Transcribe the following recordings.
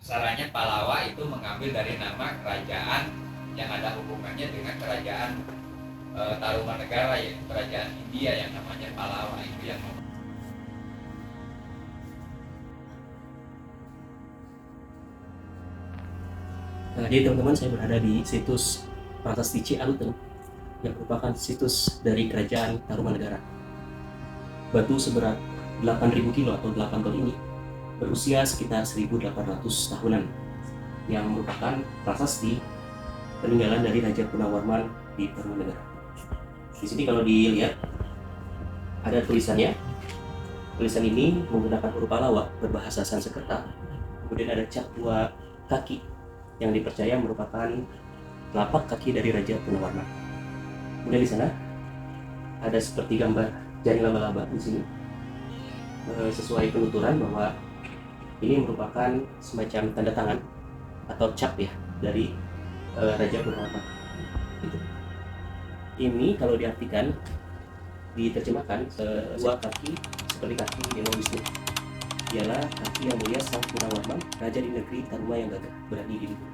Saranya Pallava itu mengambil dari nama kerajaan yang ada hubungannya dengan kerajaan Tarumanegara, yaitu kerajaan India yang namanya Pallava itu yang. Nah, jadi teman-teman, saya berada di situs Prasasti Cianten yang merupakan situs dari kerajaan Tarumanegara. Batu seberat 8.000 kilo atau 8 ton ini berusia sekitar 1.800 tahunan yang merupakan prasasti peninggalan dari Raja Punawarman di Tarumanegara. Di sini kalau dilihat ada tulisannya. Tulisan ini menggunakan huruf Pallava berbahasa Sanskerta. Kemudian ada cap 2 kaki yang dipercaya merupakan telapak kaki dari Raja Punawarman. Kemudian di sana ada seperti gambar jaring laba-laba di sini. Sesuai penuturan bahwa ini merupakan semacam tanda tangan atau cap ya dari Raja Punawarman. Ini kalau diartikan, diterjemahkan, 2 kaki seperti kaki Dewa Wisnu. Ialah kaki yang mulia Sang Punawarman, raja di negeri Taruma yang gagah berani di dunia.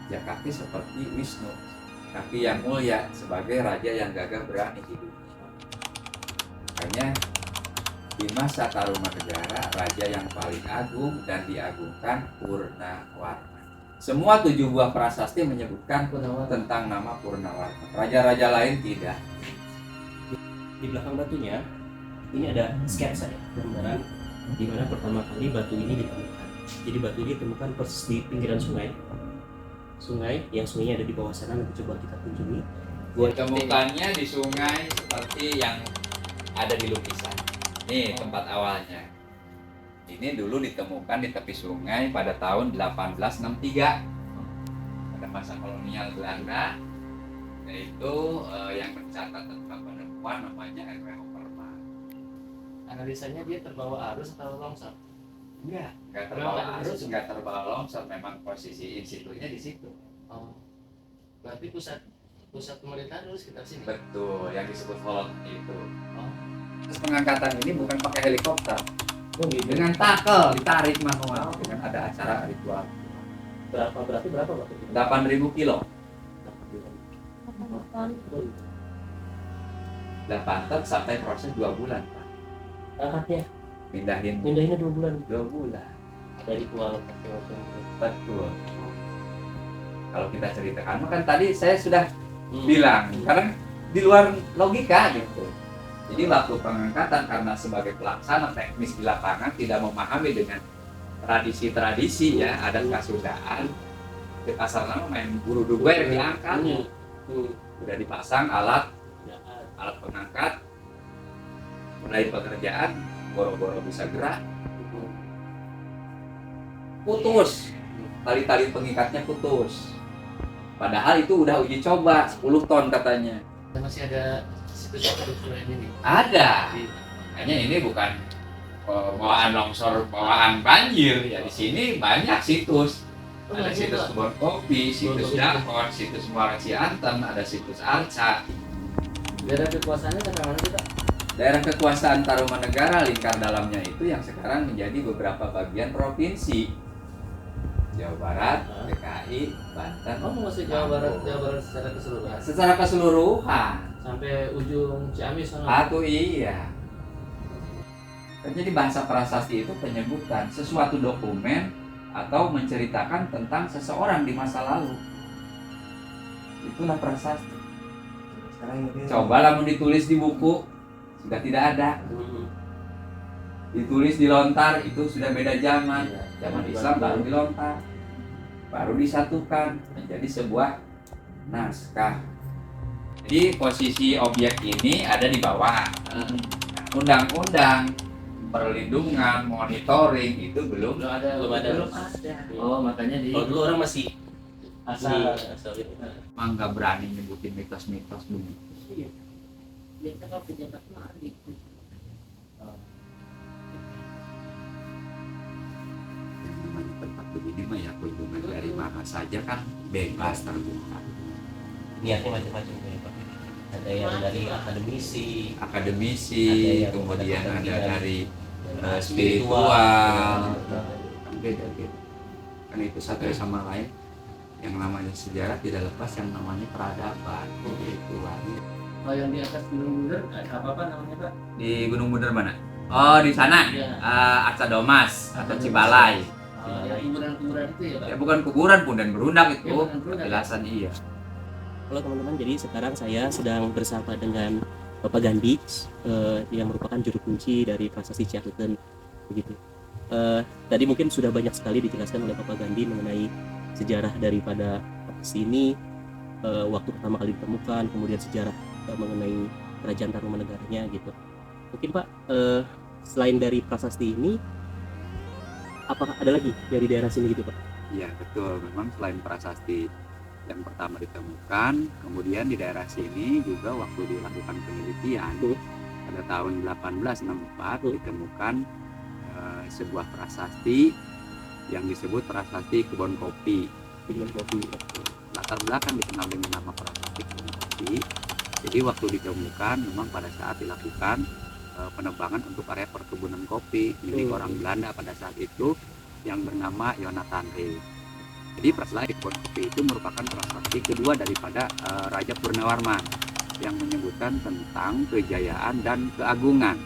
Ya, kaki seperti Wisnu, kaki yang mulia sebagai raja yang gagah berani di dunia. Makanya di masa Tarumanegara, raja yang paling agung dan diagungkan Purnawarman. Semua 7 buah prasasti menyebutkan tentang nama Purnawarman. Raja-raja lain tidak. Di belakang batunya ini ada sketsa ya, gambaran di mana pertama kali batu ini ditemukan. Jadi batu ini ditemukan persis di pinggiran sungai. Sungai yang sungainya ada di bawah sana, nanti coba kita kunjungi. Ditemukannya di sungai seperti yang ada di lukisan. Ini tempat awalnya. Ini dulu ditemukan di tepi sungai pada tahun 1863 pada masa kolonial Belanda, yaitu yang mencatat tentang penemuan namanya R.W. Hopperman. Analisanya dia terbawa arus atau longsor? Enggak terbawa arus, enggak terbawa longsor, memang posisi institutnya di situ. Oh, berarti pusat pemerintahan dulu sekitar sini. Betul, yang disebut Holot itu. Oh. Terus pengangkatan ini bukan pakai helikopter, gitu. dengan takel ditarik manual, dengan ada acara ritual. Berarti berapa waktu itu? 8.000 kilo. 8 ton sampai proses 2 bulan, Pak. Angkatnya, Pindahinnya 2 bulan. 2 bulan. Ada ritual macam-macam. Betul. Kalau kita ceritakan, kan tadi saya sudah bilang, karena di luar logika gitu. Jadi waktu pengangkatan, karena sebagai pelaksana teknis di lapangan tidak memahami dengan tradisi-tradisi ya, adat kasundaan, di pasar nama main buru duber diangkat, udah dipasang alat pengangkat, mulai pekerjaan, boro-boro bisa gerak, putus, tali-tali pengikatnya putus. Padahal itu udah uji coba 10 ton katanya. Masih ada situs ini nih. Ada. Makanya ini bukan bawaan longsor, bawaan banjir. Ya di sini banyak situs. Ada situs kebun kopi, situs Dakon, situs Muara Cianten, ada situs Arca. Daerah kekuasaannya tentang mana sih, Pak? Daerah kekuasaan Tarumanegara, lingkar dalamnya itu yang sekarang menjadi beberapa bagian provinsi. Jawa Barat, DKI, Banten. Oh, masih Jawa Barat secara keseluruhan. Secara keseluruhan. Sampai ujung Ciamis sana. Atau iya. Jadi bahasa prasasti itu penyebutan sesuatu dokumen atau menceritakan tentang seseorang di masa lalu. Itulah prasasti. Coba lamun ditulis di buku, sudah tidak ada. Ditulis di lontar, itu sudah beda zaman. Zaman Islam baru dilontar, baru disatukan menjadi sebuah naskah. Jadi posisi objek ini ada di bawah. Undang-undang perlindungan, monitoring itu belum ada. Oh, makanya di. Kalau dulu orang masih asal gitu. Emang nggak berani nyebutin mitos-mitos dulu. Iya. Biasa kalau pejabat mati. Tempat begini mah ya kunjungan dari mana saja kan bebas terbuka. Niatnya macam-macam ya, Pak. Ada yang dari akademisi, Akademisi, kemudian ada dari spiritual, beda-beda. kan itu satu sama lain. Yang namanya sejarah tidak lepas yang namanya peradaban. Gitu Pak. Oh, yang di atas Gunung Buder apa namanya Pak? Di Gunung Bunder mana? Oh di sana, Iya. Arca Domas atau Cibalai. Yang kuburan-kuburan itu ya Pak? Ya bukan kuburan pun dan berundak itu. Ya, bukan berundak. Penjelasan iya. Halo teman-teman, jadi sekarang saya sedang bersama dengan Bapak Gandhi yang merupakan juru kunci dari Prasasti Ciaruten begitu. Tadi mungkin sudah banyak sekali dijelaskan oleh Bapak Gandhi mengenai sejarah daripada prasasti ini, waktu pertama kali ditemukan, kemudian sejarah mengenai kerajaan Tarumanegaranya gitu. Mungkin Pak, selain dari prasasti ini, apakah ada lagi dari daerah sini gitu Pak? Iya betul, memang selain prasasti yang pertama ditemukan, kemudian di daerah sini juga waktu dilakukan penelitian pada tahun 1864 ditemukan sebuah prasasti yang disebut prasasti kebun kopi. Kebun kopi. Latar belakang dikenal dengan nama prasasti kebun kopi. Jadi waktu ditemukan memang pada saat dilakukan penebangan untuk area perkebunan kopi milik orang Belanda pada saat itu yang bernama Jonathan Reed. Jadi prasasti kebun kopi itu merupakan prasasti kedua daripada Raja Purnawarman yang menyebutkan tentang kejayaan dan keagungan.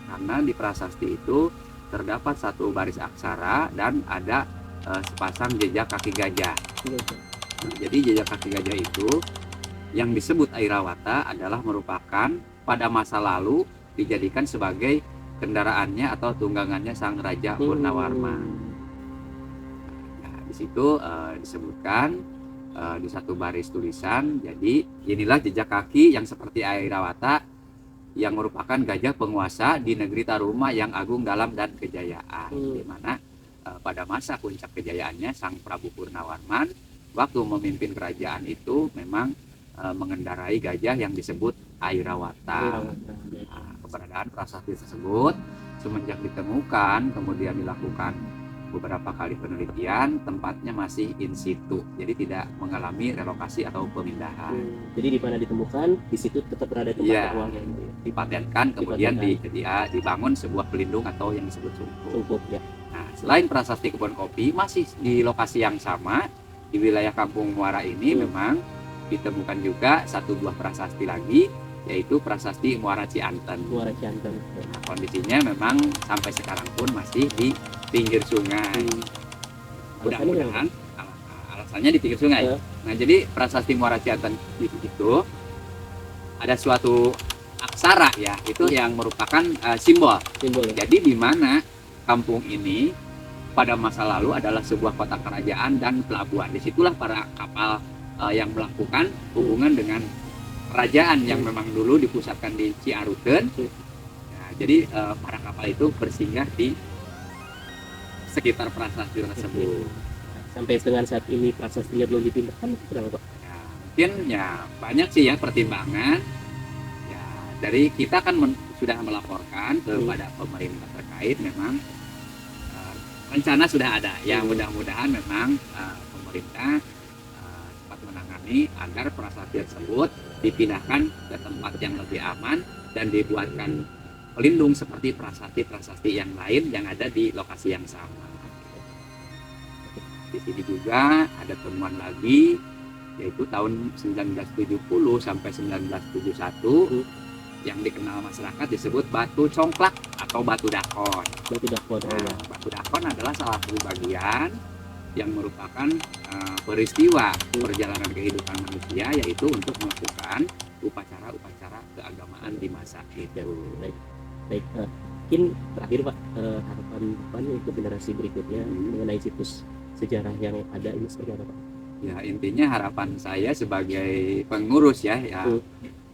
Karena di prasasti itu terdapat satu baris aksara dan ada sepasang jejak kaki gajah. Nah, jadi jejak kaki gajah itu yang disebut Airawata adalah merupakan pada masa lalu dijadikan sebagai kendaraannya atau tunggangannya sang Raja Purnawarman. Nah, di situ disebutkan di satu baris tulisan, jadi inilah jejak kaki yang seperti Airawata yang merupakan gajah penguasa di negeri Taruma yang agung dalam dan kejayaan, di mana pada masa puncak kejayaannya sang Prabu Purnawarman waktu memimpin kerajaan itu memang mengendarai gajah yang disebut Airawata. Nah, keberadaan prasasti tersebut semenjak ditemukan kemudian dilakukan beberapa kali penelitian, tempatnya masih in situ, jadi tidak mengalami relokasi atau pemindahan. Jadi di mana ditemukan, di situ tetap berada tempat awalnya. Dipatenkan, kemudian dibangun sebuah pelindung atau yang disebut sungkup. Ya. Nah, selain prasasti kebun kopi, masih di lokasi yang sama di wilayah Kampung Muara ini memang ditemukan juga satu buah prasasti lagi, yaitu prasasti Muara Cianten. Muara Cianten. Nah, kondisinya memang sampai sekarang pun masih di pinggir sungai. Mudah-mudahan alasannya di pinggir sungai. Nah, jadi prasasti Muara Cianten itu ada suatu aksara ya, itu yang merupakan simbol. Jadi di mana kampung ini pada masa lalu adalah sebuah kota kerajaan dan pelabuhan. Disitulah para kapal yang melakukan hubungan dengan kerajaan yang memang dulu dipusatkan di Ciaruten. Nah, jadi para kapal itu bersinggah di sekitar prasasti tersebut. Sampai dengan saat ini prasastinya belum dipindahkan, berapa Pak? Ya, mungkin ya banyak sih ya pertimbangan. Ya, dari kita kan sudah melaporkan kepada pemerintah terkait, memang rencana sudah ada. Ya mudah-mudahan memang pemerintah cepat menangani agar prasasti tersebut dipindahkan ke tempat yang lebih aman dan dibuatkan pelindung seperti prasasti-prasasti yang lain yang ada di lokasi yang sama. Di sini juga ada temuan lagi, yaitu tahun 1970 sampai 1971 yang dikenal masyarakat disebut batu congklak atau batu dakon. Batu dakon. Nah, batu dakon adalah salah satu bagian yang merupakan peristiwa perjalanan kehidupan manusia, yaitu untuk melakukan upacara-upacara keagamaan di masa itu. Baik, mungkin terakhir Pak, harapan Bapak untuk generasi berikutnya mengenai situs sejarah yang ada ini seperti apa Pak? Ya, intinya harapan saya sebagai pengurus ya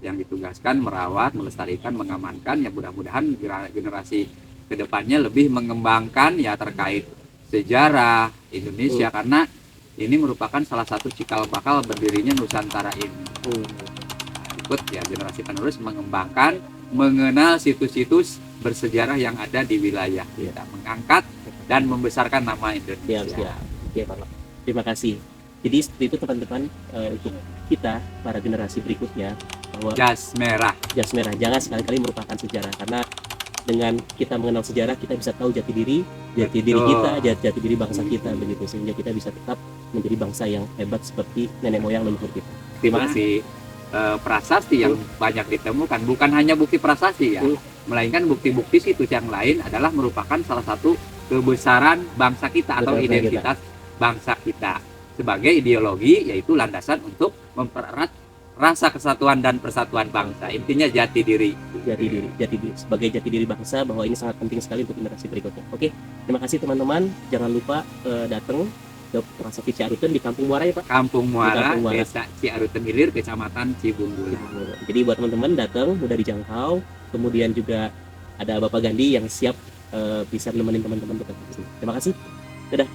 yang ditugaskan merawat, melestarikan, mengamankan, ya mudah-mudahan generasi kedepannya lebih mengembangkan ya terkait sejarah Indonesia, karena ini merupakan salah satu cikal bakal berdirinya Nusantara ini. Ikut ya generasi penerus mengembangkan, mengenal situs-situs bersejarah yang ada di wilayah kita, mengangkat dan membesarkan nama Indonesia. Oke Pak, terima kasih. Jadi seperti itu teman-teman, untuk kita para generasi berikutnya bahwa jas merah jangan sekali-kali merupakan sejarah, karena dengan kita mengenal sejarah, kita bisa tahu jati diri Betul. kita, jati diri bangsa kita begitu, sehingga kita bisa tetap menjadi bangsa yang hebat seperti nenek moyang leluhur kita. Terima kasih. Prasasti yang banyak ditemukan bukan hanya bukti prasasti ya, melainkan bukti-bukti situs yang lain adalah merupakan salah satu kebesaran bangsa kita atau Betul, identitas bangsa kita sebagai ideologi, yaitu landasan untuk mempererat rasa kesatuan dan persatuan bangsa. Intinya jati diri. Jati diri sebagai jati diri bangsa, bahwa ini sangat penting sekali untuk generasi berikutnya. Oke, terima kasih teman-teman. Jangan lupa datang ke Prasasti Ciaruten di Kampung Muara ya Pak. Kampung Muara, Kampung Muara. Desa Ciaruten Hilir, Kecamatan Cibunggul. Jadi buat teman-teman datang mudah dijangkau. Kemudian juga ada Bapak Gandhi yang siap bisa nemenin teman-teman datang ke sini. Terima kasih. Dadah.